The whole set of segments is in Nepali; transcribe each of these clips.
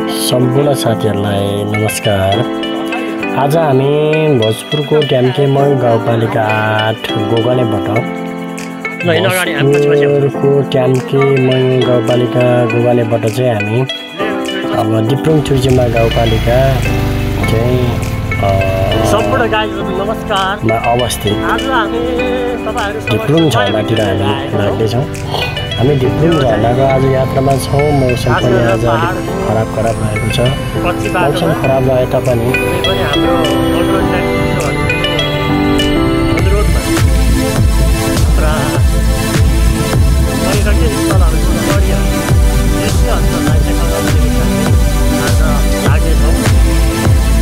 सम्पूर्ण साथीहरूलाई नमस्कार। आज हामी भोजपुरको ट्याम्केमङ गाउँपालिका 8 गोगलेबाट भोजपुरको ट्याम्केमङ गाउँपालिका गोगलेबाट चाहिँ हामी अब दिप्रुङ थुइजिमा गाउँपालिका चाहिँ सम्पूर्ण गाईहरु नमस्कार अवस्थित आज हामी तपाईहरु दिप्रुङ झरनातिर हामी लाग्दैछौँ। हामी दिप्रुङ झरनाको आज यात्रामा छौँ। मौसम पनि आज अलिक खराब रहेको छ। मौसम खराब रहे तापनि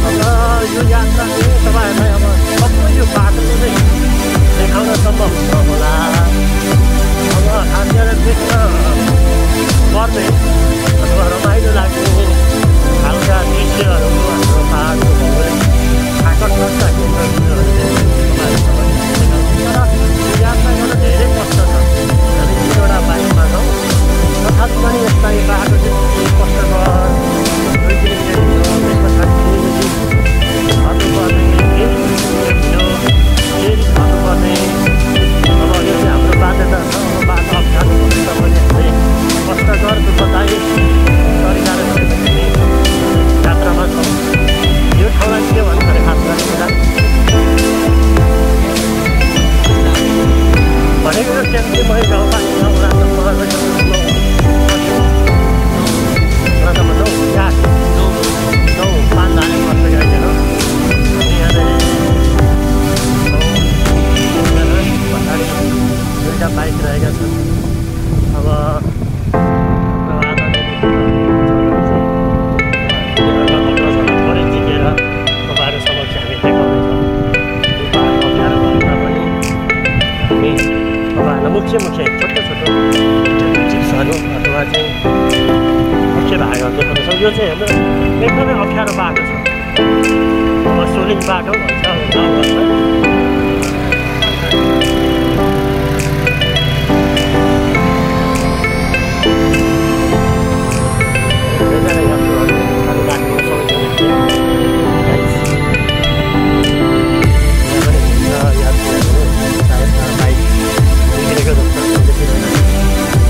हाम्रो यो यात्रा चाहिँ तपाईहरुलाई अब सबै यो बाटो चाहिँ देखाउन सम्भव नहोला। अब हामीलाई देख्न पर्ने अथवा रमाइलो लाग्ने खालका दृश्यहरू हाम्रो पाहाडको भौगोलिक आकर्षणका केन्द्रबिन्दुहरू तर यो यात्रा गर्न धेरै कष्ट छ। हामी 3वटा बाइकमा छौँ। तथापि पनि यसलाई बाटो चाहिँ कष्टकर 2 किलोमिटर अब यो चाहिँ हाम्रो बाध्यता छ। बाटो अप्ठ्यारो हुन्छ भने हामीले कष्टकर दुःखदायी तरिकाले यात्रामा छौँ। यो ठाउँलाई के भन्दाखेरि खास गरी भनेको ट्याम्केमङ गाउँपालिका वडा नम्बर 9 पानधारे बस्दै गइरहेको दुईटा बाइक रहेका छन्। अब जितेर तपाईँहरू समक्ष हामी देखाउनेछौँ। अप्ठ्यारो भन्दा पनि हामी तपाईँहरूलाई मुख्य छोटो टिप्सहरू अथवा चाहिँ मुख्य भागहरू देखाउँछौँ। यो चाहिँ हाम्रो एकदमै अप्ठ्यारो बाटो छ। अब सोलिङ बाटो भन्छ गाउँघरमा।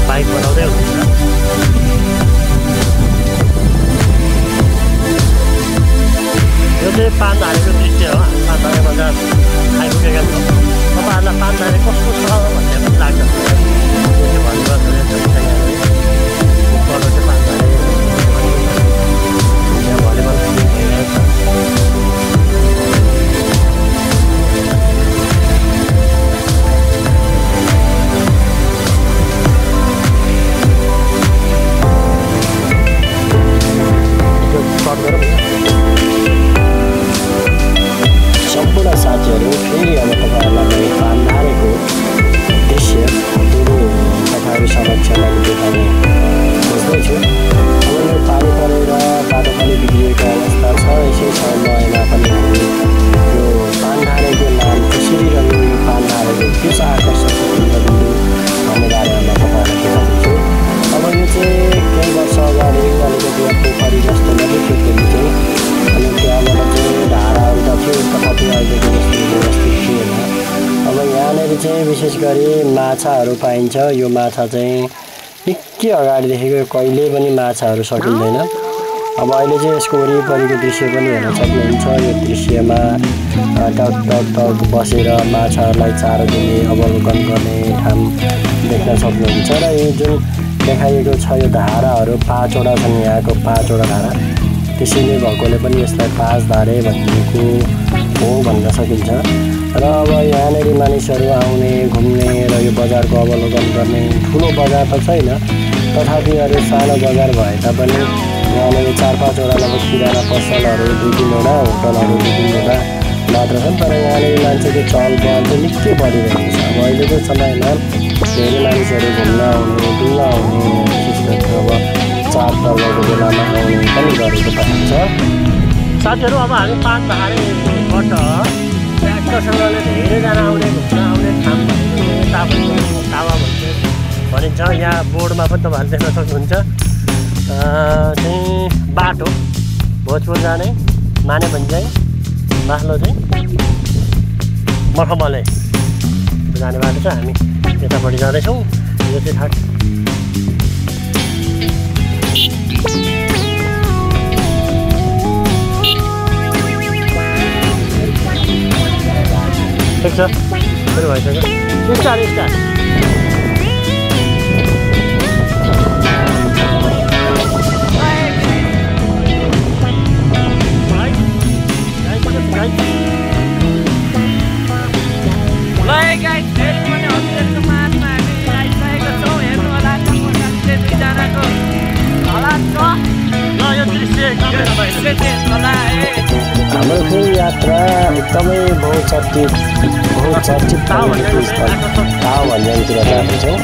बाइक बनाउँदै हुनुहुन्छ। यो चाहिँ पानधारेको दृश्य हो। हामी पानधारे बजार आइपुगेका छौँ। तपाईँहरूलाई पानधारे कस्तो छ भन्ने पनि लाग्छ। यो चाहिँ भलिबल उकालो चाहिँ पानधारे यहाँ भलिबल भइरहेको छ। सम्पूर्ण साथीहरू फेरि अब तपाईँहरूलाई पानधारेको दृश्य तपाईँहरू समक्ष मैले देखाउने खोज्दैछु। अब यो पानी परेर बाटो पनि बिग्रिएको अवस्था छ। यसै समयमा पनि हामी यो पानधारेको नाम कसरी रह्यो, यो पानधारेको के छ आकर्षक केन्द्रबिन्दु भन्ने बारेमा तपाईँहरूलाई देखाउँदैछु। अब यो चाहिँ केही वर्ष अगाडि अलिकति पोखरी जस्तो मात्रै थियो चाहिँ, अनि त्यहाँबाट चाहिँ धाराहरू त थियो तथापि अहिलेको जस्तो व्यवस्थित थिएन। अब यहाँनिर चाहिँ विशेष गरी माछाहरू पाइन्छ। यो माछा चाहिँ निकै अगाडिदेखिको कहिले पनि माछाहरू सकिँदैन। अब अहिले चाहिँ यसको वरिपरिको दृश्य पनि हेर्न सक्नुहुन्छ। यो दृश्यमा टक बसेर माछाहरूलाई चारो दिने अवलोकन गर्ने ठाउँ देख्न सक्नुहुन्छ। र यो जुन देखाइएको छ यो धाराहरू 5वटा छन्। यहाँको 5वटा धारा, त्यसैले भएकोले पनि यसलाई 5 धारे भनेको हो भन्न सकिन्छ। र अब यहाँनिर मानिसहरू आउने घुम्ने र यो बजारको अवलोकन गर्ने ठुलो बजार त छैन, तथापि अरू सानो बजार भए तापनि यहाँनिर 4-5वटा लगभग किराना पसलहरू 2-3वटा होटलहरू 2-3वटा मात्र छन्। तर यहाँनिर मान्छेको चहलपहल चाहिँ निकै बढिरहेको छ। अब अहिलेको समयमा धेरै मानिसहरू घुम्न आउने, डुल्न आउने, विशेष गरी अब चाडपर्वको बेलामा आउने पनि गरेको पाइन्छ। साथीहरू अब हामी पानधारेबाट ट्र्याक्टरसँगले धेरैजना आउने घुम्न आउने ठाउँ तावा भनिन्छ। यहाँ बोर्डमा पनि तपाईँहरूले देख्न सक्नुहुन्छ। चाहिँ बाटो भोजपुर जाने माने भन्ज्याङ माथिल्लो चाहिँ मखमले जाने बाटो छ। हामी यतापट्टि जाँदैछौँ। यो चाहिँ थाहा ठिक छ, सुरु भइसक्यो। स्टार्ट हाम्रो फेरि यात्रा एकदमै बहुचर्चित ताव भन्ज्याङतिर जाँदैछौँ।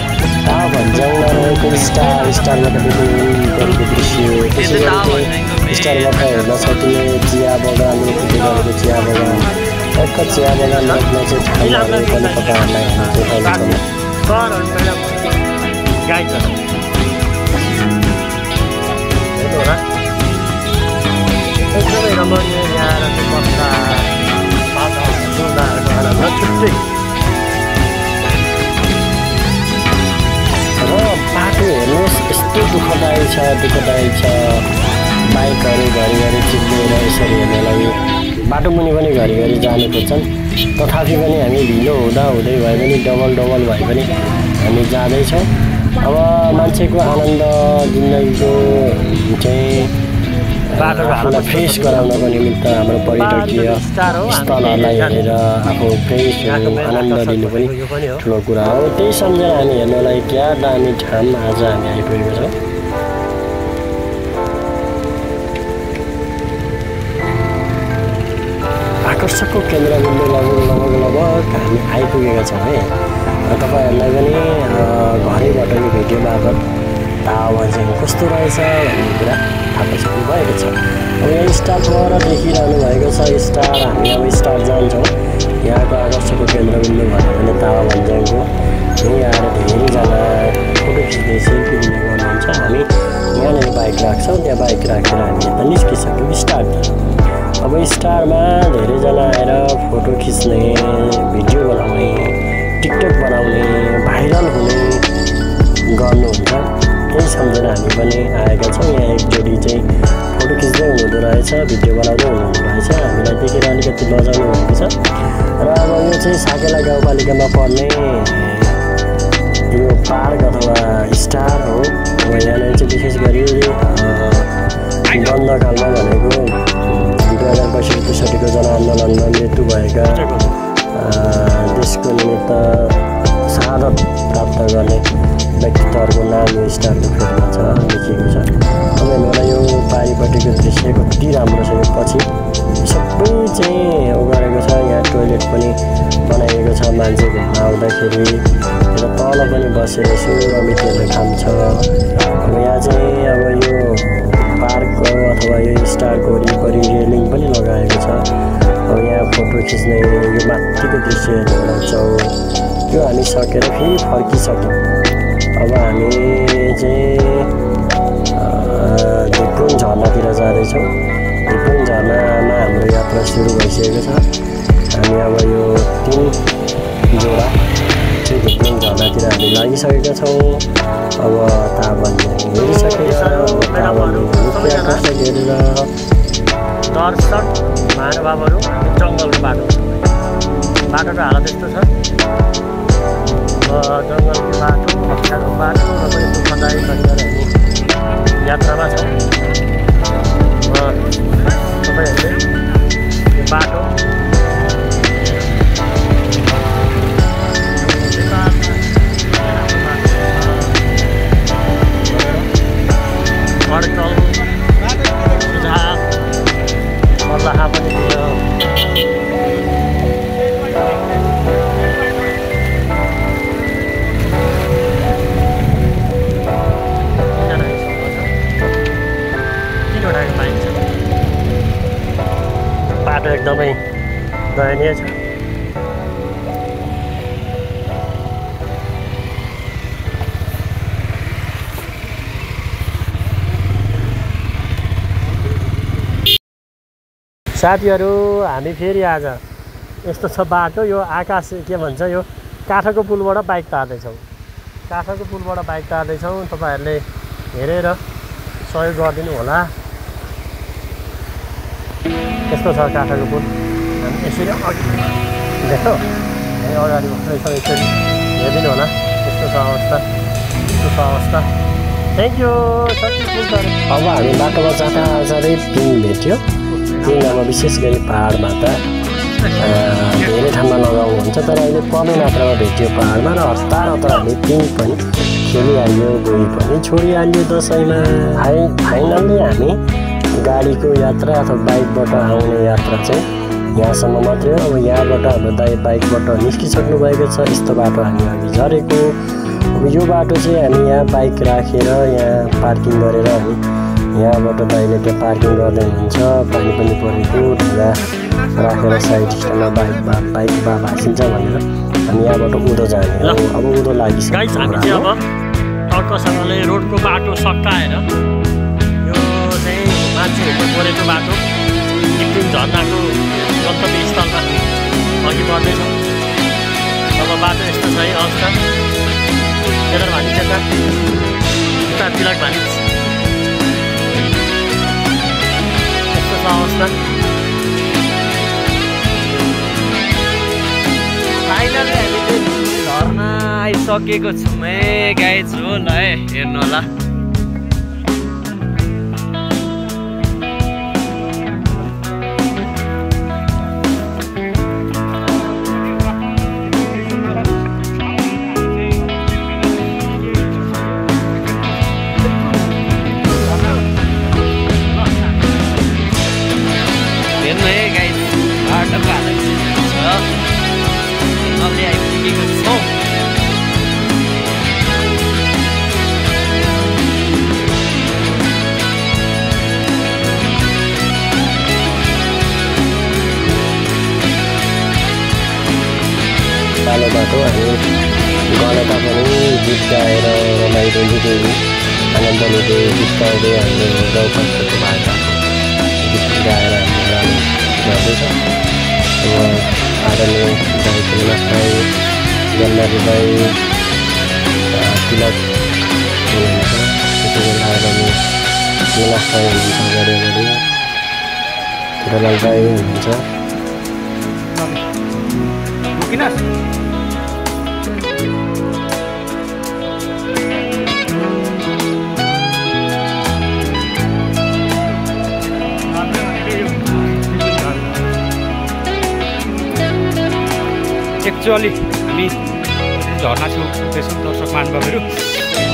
ताव भन्ज्याङमा रहेको स्टारमा तपाईँको दृश्य, त्यसै गरी स्टारमा हेर्न सकिने चिया बगान, गरेको चिया बगान, टक्क चिया बगान रोक्न चाहिँ ठाउँहरू पनि तपाईँहरूलाई देखाउनेछौँ। एकदमै रमणीय यहाँ बस्दा सुन्दाहरूको छुट्टै र बाटो हेर्नुहोस् यस्तो दुःखदायी छ। बाइकहरू घरिघरि चिप्लिएर यसरी हेर्नलाई बाटो मुनि पनि घरिघरि जानु खोज्छन्। तथापि पनि हामी ढिलो हुँदै भए पनि डबल भए पनि हामी जाँदैछौँ। अब मान्छेको आनन्द जिन्दगीको चाहिँ आफूलाई फ्रेस गराउनको निमित्त हाम्रो पर्यटकीय स्थलहरूलाई हेरेर आफू फ्रेस आनन्द लिनु पनि ठुलो कुरा हो। त्यही सम्झेर हामी हेर्नलाई क्या दामी ठाउँ आज हामी आइपुगेको छौँ। आकर्षकको केन्द्रबिन्दु लगभग हामी आइपुगेका छौँ है। तपाईँहरूलाई पनि घरैबाट यो भिडियो मार्फत ताव भन्ज्याङ कस्तो रहेछ भन्ने कुरा थाहा पाइसक्नु भएको छ। अब यहाँ स्टार पर देखिरहनु भएको छ स्टार। हामी अब स्टार जान्छौँ। यहाँको आकर्षकको केन्द्रबिन्दु भन्यो भने ताव भन्ज्याङको यहीँ आएर धेरैजना फोटो खिच्ने सेल्फी लिने गर्नुहुन्छ। हामी यहाँनिर बाइक राख्छौँ, त्यहाँ बाइक राखेर हामी यता निस्किसक्यौँ स्टारतिर। अब स्टारमा धेरैजना आएर फोटो खिच्ने, भिडियो बनाउने, टिकटक बनाउने, भाइरल हुने गर्नुहुन्छ। त्यही सम्झेर हामी पनि आएका छौँ। यहाँ एक जोडी चाहिँ फोटो खिच्दै हुनुहुँदो रहेछ, भिडियो बनाउँदै हुनुहुँदो रहेछ। हामीलाई देखेर अलिकति लजाउनु भएको छ। र अब यो चाहिँ साकेला गाउँपालिकामा पर्ने यो पार्क अथवा स्टार हो। अब यहाँनिर चाहिँ विशेष गरी बन्दकालमा भनेको 2062 जनआन्दोलनमा मृत्यु भएका देशको निमित्त शहादत प्राप्त गर्ने व्यक्तित्वहरूको नाम यो स्टारको फेदमा छ, लेखिएको छ। अब हेर्नुलाई यो पारिपट्टिको दृश्य कति राम्रो छ। यो पछि सबै चाहिँ गरेको छ। यहाँ टोइलेट पनि बनाइएको छ मान्छे घुम्न आउँदाखेरि। र तल पनि बसेर यसो रमितहरूले खान्छ। अब यहाँ चाहिँ अब यो पार्कको अथवा यो स्टारको वरिपरि रेलिङ पनि लगाएको छ। अब यहाँ फोटो खिच्ने यो माथिको दृश्य हेर्छौँ। यो हामी सकेर फेरि फर्किसक्यौँ। अब हामी चाहिँ धिप्रुङ झरनातिर जाँदैछौँ। धिप्रुङ झरनामा हाम्रो यात्रा सुरु भइसकेको छ। हामी अब यो 3 जोडा चाहिँ धिप्रुङ झरनातिर हामी लागिसकेका छौँ। अब ताव भन्ज्याङ हेरिसकेर आकर्षक हेरेर दर्शक महानुभावहरू जङ्गलको बाटो त हालत यस्तो छ। जङ्गलको बाटो, अप्ठ्यारो बाटो र पनि दुःखदायी गरेर हामी यात्रामा छौँ। तपाईँहरूले यो बाटो अड्कल सुझाव सल्लाह पनि दियो। बाटो एकदमै दयनीय छ। साथीहरू हामी फेरि आज यस्तो छ बाटो यो आकाश के भन्छ यो काठको पुलबाट बाइक तार्दैछौँ तपाईँहरूले हेरेर सहयोग गरिदिनु होला यस्तो छ काठको पुल हामी यसरी अघि देखो अगाडि बस्दैछौँ यसरी हेरिदिनु होला यस्तो छ अवस्था थ्याङ्क यू अब हामी बाटोमा जाँदा पिङ भेट्यो पिङ अब विशेष गरी पाहाडमा त धेरै ठाउँमा लगाउनु हुन्छ तर अहिले कमै मात्रामा भेट्यो पाहाडमा र हतारले पिङ पनि खेलिहाल्यो गई पनि छोडिहाल्यो दसैँमा फाइनल्ली हामी गाडीको यात्रा अथवा बाइकबाट आउने यात्रा चाहिँ यहाँसम्म मात्रै हो अब यहाँबाट हाम्रो बाइकबाट निस्किसक्नु भएको छ यस्तो बाटो हामी अघि झरेको अब यो बाटो चाहिँ हामी यहाँ बाइक राखेर यहाँ पार्किङ गरेर हामी यहाँबाट दाइले त्यहाँ पार्किङ गर्दै हुनुहुन्छ पानी पनि परेको ढुङ्गा राखेर साइड स्ट्यान्डमा बाइक भाँसिन्छ भनेर हामी यहाँबाट उँधो जाने अब उँधो लागिसक्यो हामी चाहिँ अब टक्कसँगले रोडको बाटो सकाएर यो चाहिँ मान्छेहरूको परेको बाटो टिप्टिङ झर्नाको गन्तव्य स्थलमा अघि बढ्दैछौँ अब बाटो यस्तो छ है अवस्था केदार भानिज उता तिलक भानिज यस्तो छ अवस्था फाइनली हामी चाहिँ झर्ना आइसकेको छौँ है गाइज हो ल है हेर्नु होला कालो बाटो हामी गलता पनि गीत गाएर रमाइलो लिँदै आनन्द लिँदै गीत गाउँदै हामीले गाउँपालिकाको भाषाको गीत गाएर हामी लाने गर्दैछ अब आदरणीय दाइ प्रेमनाथ दाइ जन्नारी दाइ तिलक हुनुहुन्छ त्यसै गरी आदरणीय प्रेमनाथ दाइ हुनुहुन्छ अगाडि हिरालाल दाइ हुनुहुन्छ एक्चुअली हामी झर्ना छेउ पुग्दैछौँ दर्शक महानुभावहरू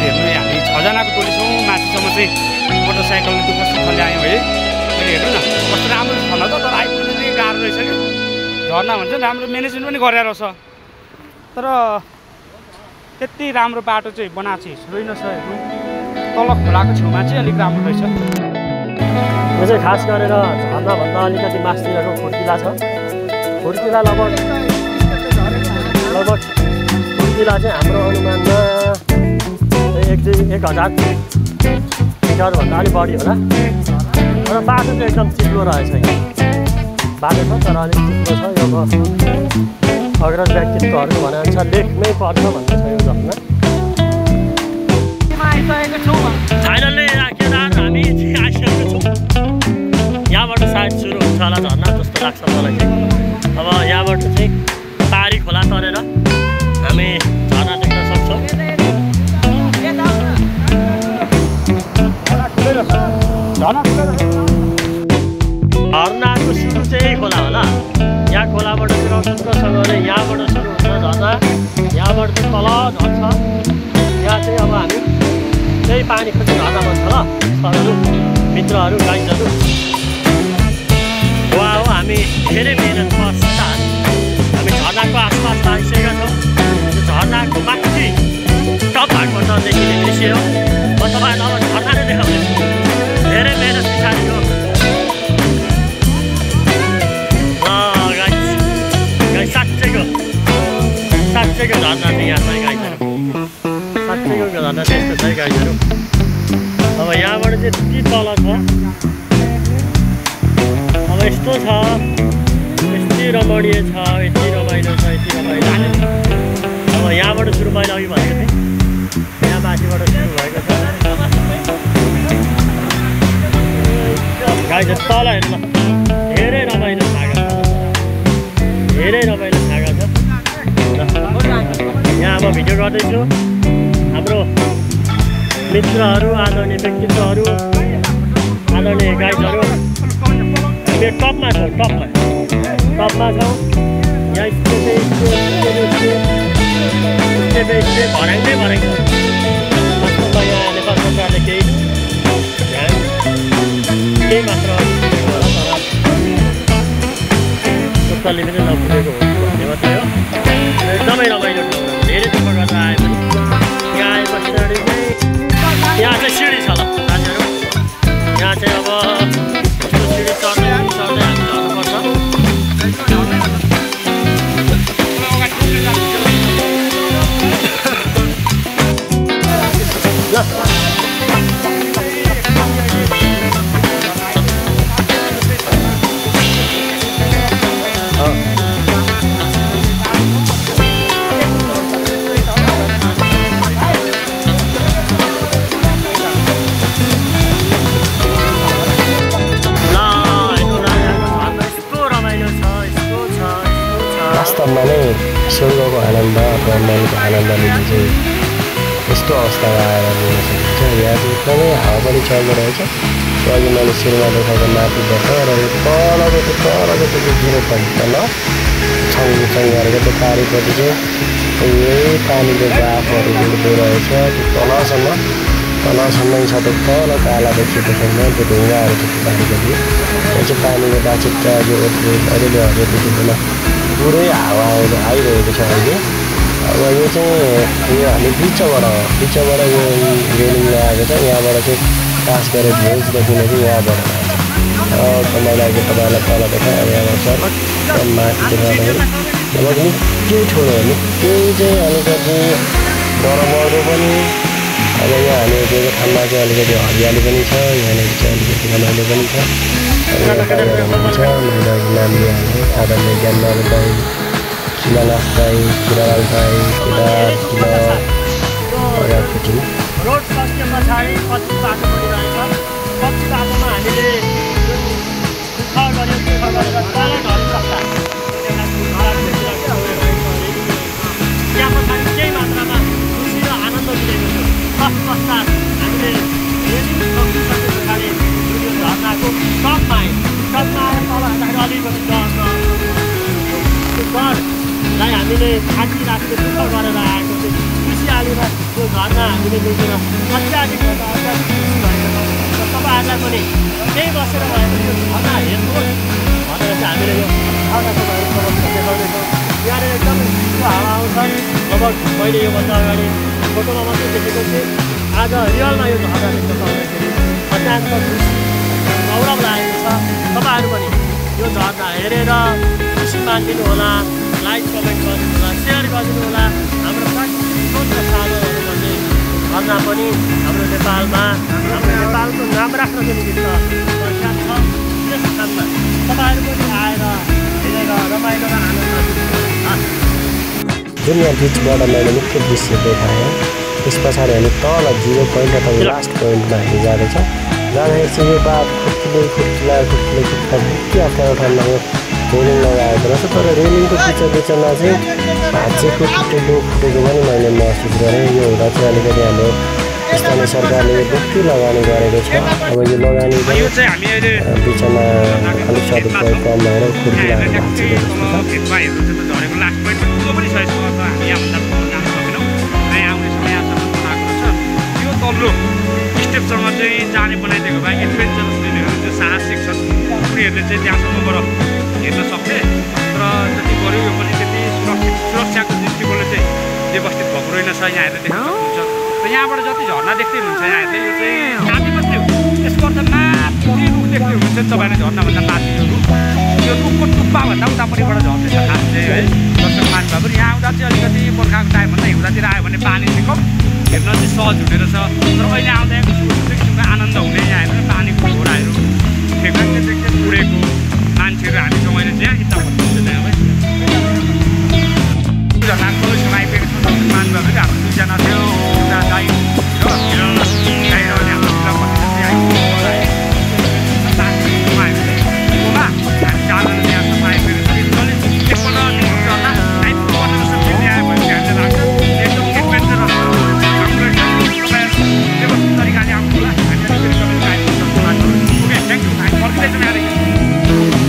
हेर्नु हामी 6 जनाको टोली छौँ माथिसम्म चाहिँ मोटरसाइकलले दुःख सुखले आयौँ है अहिले हेर्नु न कस्तो राम्रो छ न त तर आइपुग्नु चाहिँ गाह्रो रहेछ कि झर्ना भन्छ राम्रो म्यानेजमेन्ट पनि गरेर रहेछ तर त्यति राम्रो बाटो चाहिँ बनाएको चाहिँ छैन हेर्नु तल खोलाको छेउमा चाहिँ अलिक राम्रो रहेछ यो चाहिँ खास गरेर झर्नाभन्दा अलिकति मास्तिरको खुर्किला छ खुर्किला लगभग खुर्किला चाहिँ हाम्रो अनुमानमा 1000 मिटरभन्दा अलिक बढी होला तर बाटो चाहिँ एकदम चिप्लो रहेछ बाटो छ तर अलिक चिप्लो छ यो अग्रज व्यक्तित्वहरू भनेअनुसार लेखमै पर्छ भन्ने छ यो झर्ना फाइनल्ली केदार हामी आइसकेको छौँ यहाँबाट सायद सुरु हुन्छ होला झर्ना जस्तो लाग्छ मलाई चाहिँ अब यहाँबाट चाहिँ पारी खोला तरेर हामी झर्ना देख्न सक्छौँ झर्नाको सुरु चाहिँ खोला होला यहाँ खोलाबाट राम्रोसँगले यहाँबाट सुरु हुन्छ झर्ना यहाँबाट चाहिँ तल झर्छ यहाँ चाहिँ अब हामी त्यही पानी खोज्ने झर्ना भन्छ ल सरहरू मित्रहरू गाइजहरू वा हो हामी धेरै मेहनत पश्चात हामी झर्नाको आसपास आइसकेका छौँ यो झर्नाको माथि टप भागबाट देखिने दृश्य हो म तपाईँहरूलाई अब झर्ना नै देखाउँदैछु धेरै मेहनत पछाडि हो साँच्चैको झर्ना चाहिँ यहाँ छ गाइजहरू साँच्चैको झर्ना चाहिँ यस्तो छ गाइजहरू अब यहाँबाट चाहिँ यति तल छ अब यस्तो छ, यति रमणीय छ, यति रमाइलो छ, यति रमाइलो छ। अब यहाँबाट सुरु मैले अघि भनेको थिएँ, यहाँ माथिबाट सुरु भएको छ। गाई चाहिँ तल हेर्नु ल, धेरै रमाइलो छागा छ, धेरै रमाइलो छागा छ। यहाँ अब भिडियो गर्दैछु। हाम्रो मित्रहरू, आदरणीय व्यक्तित्वहरू, आदरणीय गाइडहरू, हामी टपमा छौँ, टपमा छौँ। यहाँ स्टेप भराइँदै भराइन्छ। वास्तवमा यहाँ नेपाल सरकारले केही मात्र टोटल्ली पनि नपुगेको हो भन्ने मात्रै हो। एकदमै रमाइलो ठाउँ, धेरै दुःख गर्दा आए पनि यहाँ आए पछाडि चाहिँ यहाँ चाहिँ सिँढी छ ल साथीहरू। यहाँ चाहिँ अब यस्तो सिँढी चढ्दै हामी झर्नुपर्छ। वास्तवमा नै स्वर्गको आनन्द अथवा मनको आनन्द लिने चाहिँ यस्तो अवस्थामा आएर लिन सकिन्छ। यहाँ चाहिँ एकदमै हावा पनि चल्दो रहेछ। अघि मैले सुरुमा देखाएको माथिबाट र यो तलको त्यो जिरो पोइन्ट तल छङछङ गरेको त्यो पारिपट्टि चाहिँ यही पानीको बाफहरू उड्दै रहेछ। त्यो तलसम्मै छ। त्यो तल काला देखिएको छैन, त्यो ढुङ्गाहरू छ त्यो पारिपट्टि। यो चाहिँ पानीको बाछिट्टा जो अलिअलि हरियोदेखिको पुरै हावा आइरहेको छ अहिले। अब यो चाहिँ यो हामी बिचबाट यो रेलिङ लगाएको छ। यहाँबाट चाहिँ पास गरेर भ्युज देखिने चाहिँ यहाँबाट आएको छ। मैले अघि तपाईँहरूलाई तल देखाएँ, अब यहाँबाट छ माथि देखाउँदाखेरि अब निकै ठुलो हो, निकै चाहिँ अलिकति बरबरको पनि। अब यहाँ हामी दिएको ठाउँमा चाहिँ अलिकति हरियाली पनि छ, यहाँनिर चाहिँ अलिकति रमाइलो पनि छ। मैले नाम लिइहालेँ, आदरणीय ज्ञानबहादुर दाई, किलानाथ दाई, किरालाल दाई, केदार अगाडिपट्टि रोड सकिए पछाडि कच्ची बाटो पनि रहेछ। कच्ची बाटोमा हामीले दुःख गरेर तल झर्नु सक्छ। त्यहाँ पछाडि केही मात्रामा खुसी र आनन्द मिलेको छ। तत्पश्चात हामीले रेलिङ सकिसके पछाडि यो झर्नाको टपमा आएर तल हेर्दाखेरि अलिकति डरलाई हामीले छाती राख्ने दुःख गरेर आएको थियो। खुसियालीमा त्यो झर्ना हामीले देखेर अत्याधिक खुसी भएको छ। र तपाईँहरूलाई पनि केही बसेर भए पनि यो झर्ना हेर्नुहोस् भनेर चाहिँ हामीले यो देखाउनेछौँ। यहाँनिर एकदमै चिसो हावा आउँछ। अब मैले योभन्दा अगाडि फोटोमा मात्रै देखेको थिएँ, आज रियलमा यो झर्ना देख्न पाउँदाखेरि अत्यन्त खुसी गौरव लागेको छ। तपाईँहरू पनि यो झर्ना हेरेर खुसी मानिदिनु होला, लाइक कमेन्ट गरिदिनु होला, सेयर गरिदिनु होला। हाम्रो प्राकृतिक र साधनहरू भन्ने झर्ना पनि हाम्रो नेपालको नाम राख्नको निमित्त प्रख्यात छ। त्यस स्थानमा तपाईँहरू पनि आएर हेरेर रमाइलो र आनन्द लिनुहोस्। जुन यहाँ बिचबाट मैले मुख्य दृश्य देखाएँ, त्यस पछाडि हामी तल जिरो पोइन्ट अथवा लास्ट पोइन्टमा हामी जाँदैछौँ। जाँदाखेरि चाहिँ यो बात खुट्किला निकै अप्ठ्यारो ठाउँमा यो रेलिङ लगाएको रहेछ। तर रेलिङको बिचमा चाहिँ भाँचेको फुटेको पनि मैले महसुस गरेँ। यो हुँदा चाहिँ अलिकति हाम्रो स्थानीय सरकारले बुक्की लगानी गरेको छ। अब यो लगानी बिचमा अलिक सदुपयोग कम भएर खुड्किलाहरू भाँचेको तल्लो स्टेपसम्म चाहिँ जाने बनाइदिएको भए एडभेन्चरस लिनेहरू जो साहसिक छन् उनीहरूले चाहिँ त्यहाँसम्मबाट हेर्न सक्ने। तर जति गऱ्यो यो पनि त्यति सुरक्षाको दृष्टिकोणले चाहिँ व्यवस्थित भएको रहेनछ। यहाँहरूले देख्न सक्नुहुन्छ। र यहाँबाट जति झर्ना देख्दै हुनुहुन्छ यहाँहरूले यो चाहिँ माथि मात्रै हो। त्यसको अर्थ माथि रुख देख्दै हुनुहुन्छ तपाईँले झर्नाभन्दा माथि रुख, यो रुखको टुप्पाभन्दा उतापट्टिबाट झर्दैछ खास चाहिँ है। दर्शक मान्छे पनि यहाँ आउँदा चाहिँ अलिकति बर्खाको टाइमभन्दा हिउँदातिर आयो भने पानी चाहिँ कम हेर्न चाहिँ सहज हुने रहेछ। तर अहिले आउँदा किसिमको आनन्द हुने यहाँ हेर्नु पानीको घोडाहरू ठेक्काङ्गे उडेको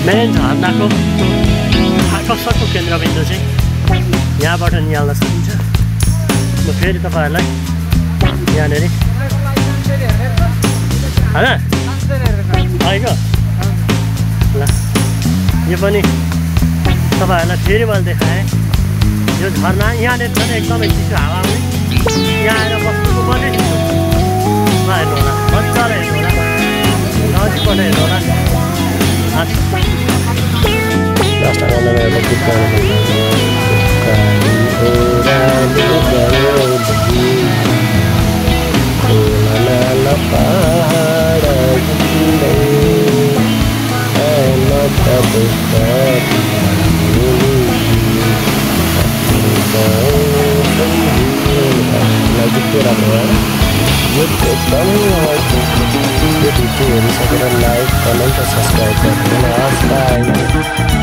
मेन झरनाको आकर्षकको केन्द्रबिन्दु चाहिँ यहाँबाट निहाल्न सकिन्छ। म फेरि तपाईँहरूलाई यहाँनिर होइन ल यो पनि तपाईँहरूलाई फेरि मैले देखाएँ। यो झरना यहाँनिर झन् एकदमै चिसो हावा आउने, यहाँ आएर बस्नुको पनि चिसो। ल हेर्नु होला, मजाले हेर्नु होला, नजिकबाट हेर्नु होला। लाइक कमेन्ट र सब्सक्राइब गर्नु होला।